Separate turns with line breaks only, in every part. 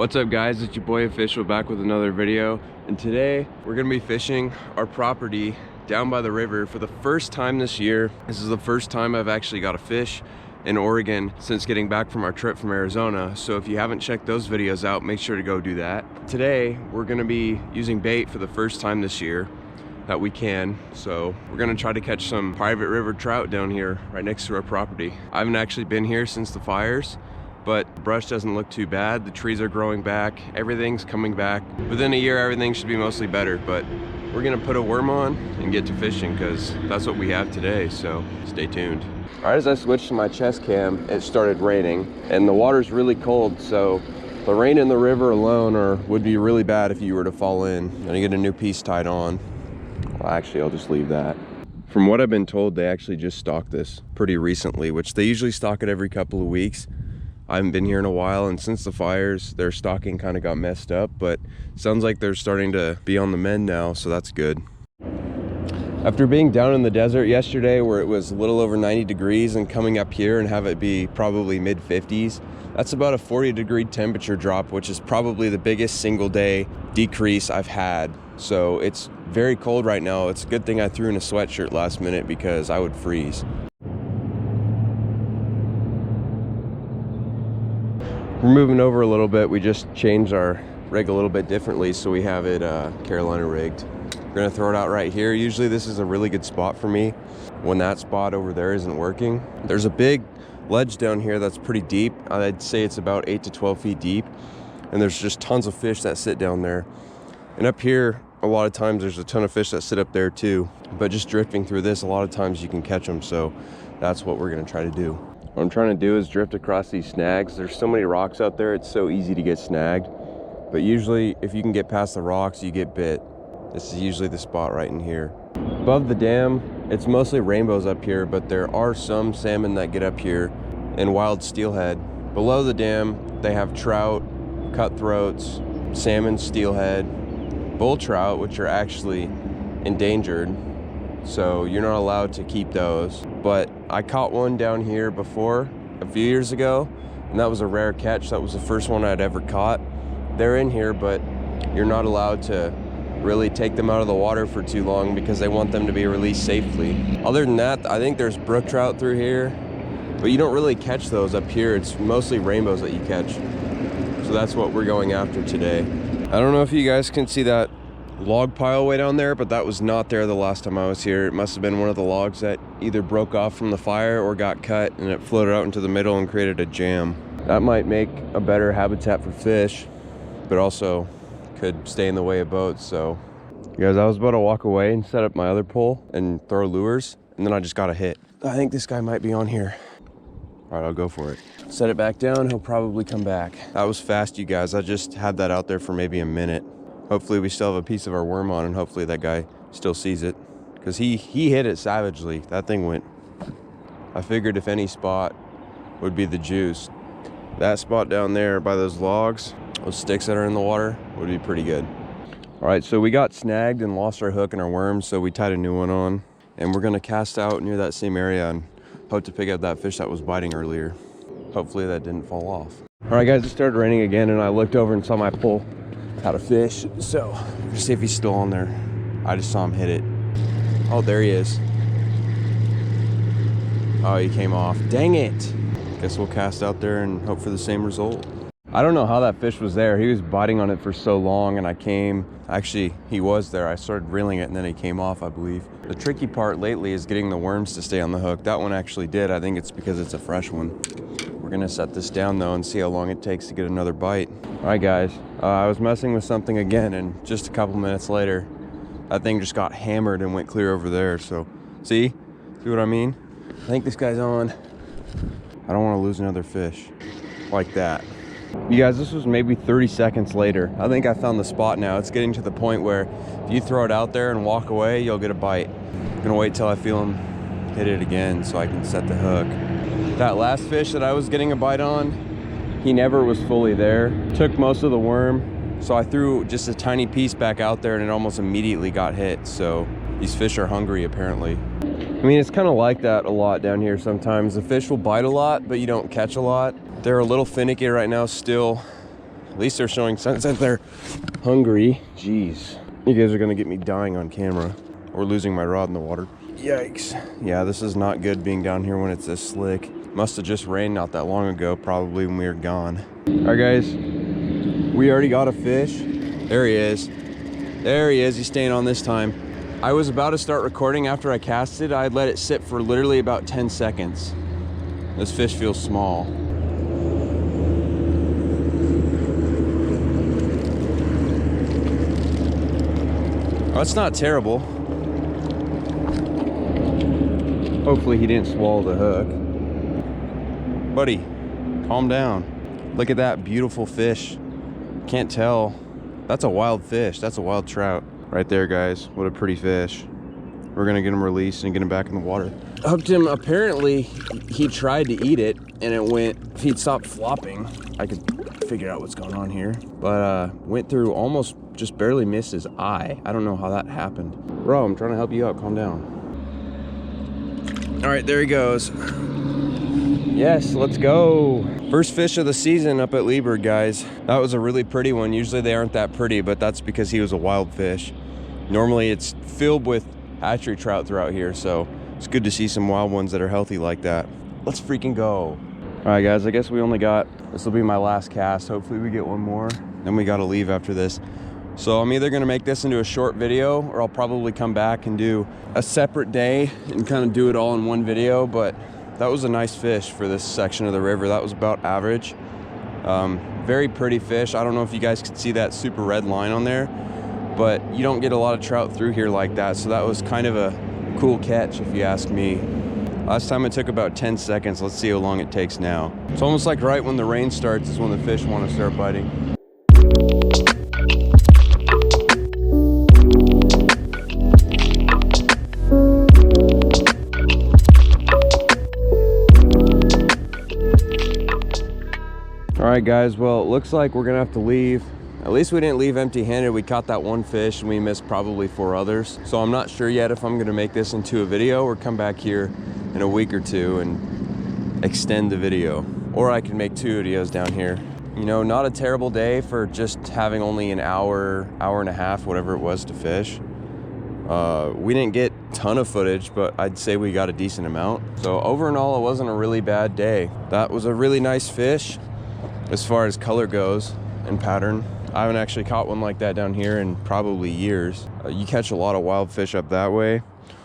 What's up guys, it's your boy O-Fishal back with another video, and today we're gonna be fishing our property down by the river for the first time this year. This is the first time I've actually got a fish in Oregon since getting back from our trip from Arizona, so if you haven't checked those videos out, make sure to go do that. Today we're gonna be using bait for the first time this year that we can, so we're gonna try to catch some private river trout down here right next to our property. I haven't actually been here since the fires, but the brush doesn't look too bad. The trees are growing back, everything's coming back. Within a year everything should be mostly better, but we're gonna put a worm on and get to fishing because that's what we have today, so stay tuned. Right as I switched to my chest cam, it started raining and the water's really cold, so the rain in the river alone would be really bad if you were to fall in. I'm gonna get a new piece tied on. Well, actually I'll just leave that. From what I've been told, they actually just stocked this pretty recently, which they usually stock it every couple of weeks. I haven't been here in a while, and since the fires, their stocking kind of got messed up, but sounds like they're starting to be on the mend now, so that's good. After being down in the desert yesterday where it was a little over 90 degrees and coming up here and have it be probably mid 50s, that's about a 40-degree temperature drop, which is probably the biggest single day decrease I've had. So it's very cold right now. It's a good thing I threw in a sweatshirt last minute because I would freeze. We're moving over a little bit. We just changed our rig a little bit differently, so we have it Carolina rigged. We're gonna throw it out right here. Usually this is a really good spot for me when that spot over there isn't working. There's a big ledge down here that's pretty deep. I'd say it's about 8 to 12 feet deep, and there's just tons of fish that sit down there. And up here, a lot of times there's a ton of fish that sit up there too, but just drifting through this, a lot of times you can catch them, so that's what we're gonna try to do. What I'm trying to do is drift across these snags. There's so many rocks out there, it's so easy to get snagged. But usually, if you can get past the rocks, you get bit. This is usually the spot right in here. Above the dam, it's mostly rainbows up here, but there are some salmon that get up here and wild steelhead. Below the dam, they have trout, cutthroats, salmon, steelhead, bull trout, which are actually endangered, so you're not allowed to keep those. But I caught one down here before a few years ago, and that was a rare catch. That was the first one I'd ever caught. They're in here, but you're not allowed to really take them out of the water for too long because they want them to be released safely. Other than that, I think there's brook trout through here, but you don't really catch those up here. It's mostly rainbows that you catch, so that's what we're going after today. I don't know if you guys can see that log pile way down there, but that was not there the last time I was here. It must have been one of the logs that either broke off from the fire or got cut and it floated out into the middle and created a jam. That might make a better habitat for fish, but also could stay in the way of boats. So guys, I was about to walk away and set up my other pole and throw lures, and then I just got a hit. I think this guy might be on here. All right, I'll go for it. Set it back down, he'll probably come back. That was fast, you guys. I just had that out there for maybe a minute. Hopefully we still have a piece of our worm on, and hopefully that guy still sees it, because he hit it savagely. That thing went, I figured if any spot would be the juice, that spot down there by those logs, those sticks that are in the water, would be pretty good. All right, so we got snagged and lost our hook and our worm, so we tied a new one on, and we're gonna cast out near that same area and hope to pick up that fish that was biting earlier. Hopefully that didn't fall off. All right guys, it started raining again, and I looked over and saw my pole had a fish, so let's see if he's still on there. I just saw him hit it. Oh, there he is. Oh, he came off. Dang it. Guess we'll cast out there and hope for the same result. I don't know how that fish was there. He was biting on it for so long, and actually he was there. I started reeling it and then he came off, I believe. The tricky part lately is getting the worms to stay on the hook. That one actually did. I think it's because it's a fresh one. We're gonna set this down though and see how long it takes to get another bite. All right guys, I was messing with something again, and just a couple minutes later, that thing just got hammered and went clear over there. So see what I mean? I think this guy's on. I don't want to lose another fish like that. You guys, this was maybe 30 seconds later. I think I found the spot now. It's getting to the point where if you throw it out there and walk away, you'll get a bite. I'm gonna wait till I feel him hit it again so I can set the hook. That last fish that I was getting a bite on, he never was fully there. Took most of the worm, so I threw just a tiny piece back out there and it almost immediately got hit. So these fish are hungry apparently. I mean, it's kind of like that a lot down here sometimes. The fish will bite a lot, but you don't catch a lot. They're a little finicky right now still. At least they're showing signs that they're hungry. Jeez. You guys are gonna get me dying on camera or losing my rod in the water. Yikes. Yeah, this is not good being down here when it's this slick. Must have just rained not that long ago, probably when we were gone. All right, guys, we already got a fish. There he is. There he is, he's staying on this time. I was about to start recording after I casted. I'd let it sit for literally about 10 seconds. This fish feels small. Oh, it's not terrible. Hopefully he didn't swallow the hook. Buddy, calm down. Look at that beautiful fish. Can't tell. That's a wild fish. That's a wild trout. Right there, guys. What a pretty fish. We're gonna get him released and get him back in the water. Hooked him. Apparently, he tried to eat it and it went, if he'd stopped flopping, I could figure out what's going on here. But went through, almost just barely missed his eye. I don't know how that happened. Bro, I'm trying to help you out. Calm down. All right, there he goes. Yes, let's go. First fish of the season up at Lieberg, guys. That was a really pretty one. Usually they aren't that pretty, but that's because he was a wild fish. Normally it's filled with hatchery trout throughout here, so it's good to see some wild ones that are healthy like that. Let's freaking go. All right, guys, I guess we only got, this will be my last cast. Hopefully we get one more, then we gotta leave after this. So I'm either gonna make this into a short video or I'll probably come back and do a separate day and kind of do it all in one video, but that was a nice fish for this section of the river. That was about average. Very pretty fish. I don't know if you guys could see that super red line on there, but you don't get a lot of trout through here like that. So that was kind of a cool catch if you ask me. Last time it took about 10 seconds. Let's see how long it takes now. It's almost like right when the rain starts is when the fish want to start biting. All right, guys, well, it looks like we're gonna have to leave. At least we didn't leave empty-handed. We caught that one fish and we missed probably 4 others. So I'm not sure yet if I'm gonna make this into a video or come back here in a week or two and extend the video. Or I can make 2 videos down here. You know, not a terrible day for just having only an hour, hour and a half, whatever it was to fish. We didn't get a ton of footage, but I'd say we got a decent amount. So over and all, it wasn't a really bad day. That was a really nice fish. As far as color goes and pattern, I haven't actually caught one like that down here in probably years. You catch a lot of wild fish up that way,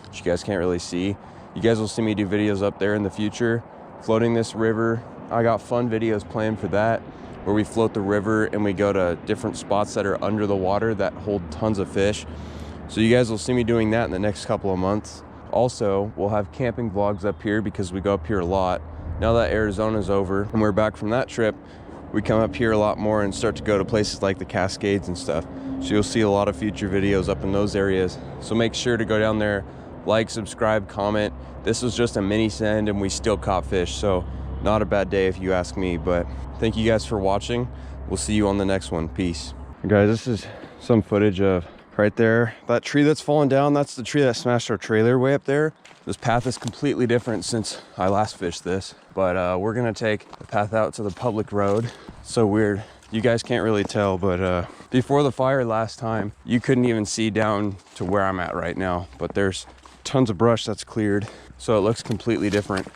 which you guys can't really see. You guys will see me do videos up there in the future, floating this river. I got fun videos planned for that, where we float the river and we go to different spots that are under the water that hold tons of fish. So you guys will see me doing that in the next couple of months. Also, we'll have camping vlogs up here because we go up here a lot. Now that Arizona's over and we're back from that trip, we come up here a lot more and start to go to places like the Cascades and stuff. So you'll see a lot of future videos up in those areas. So make sure to go down there, like, subscribe, comment. This was just a mini send and we still caught fish. So not a bad day if you ask me, but thank you guys for watching. We'll see you on the next one. Peace. Guys, this is some footage of right there. That tree that's fallen down, that's the tree that smashed our trailer way up there. This path is completely different since I last fished this, but we're gonna take the path out to the public road. So weird. You guys can't really tell, but before the fire last time, you couldn't even see down to where I'm at right now, but there's tons of brush that's cleared. So it looks completely different.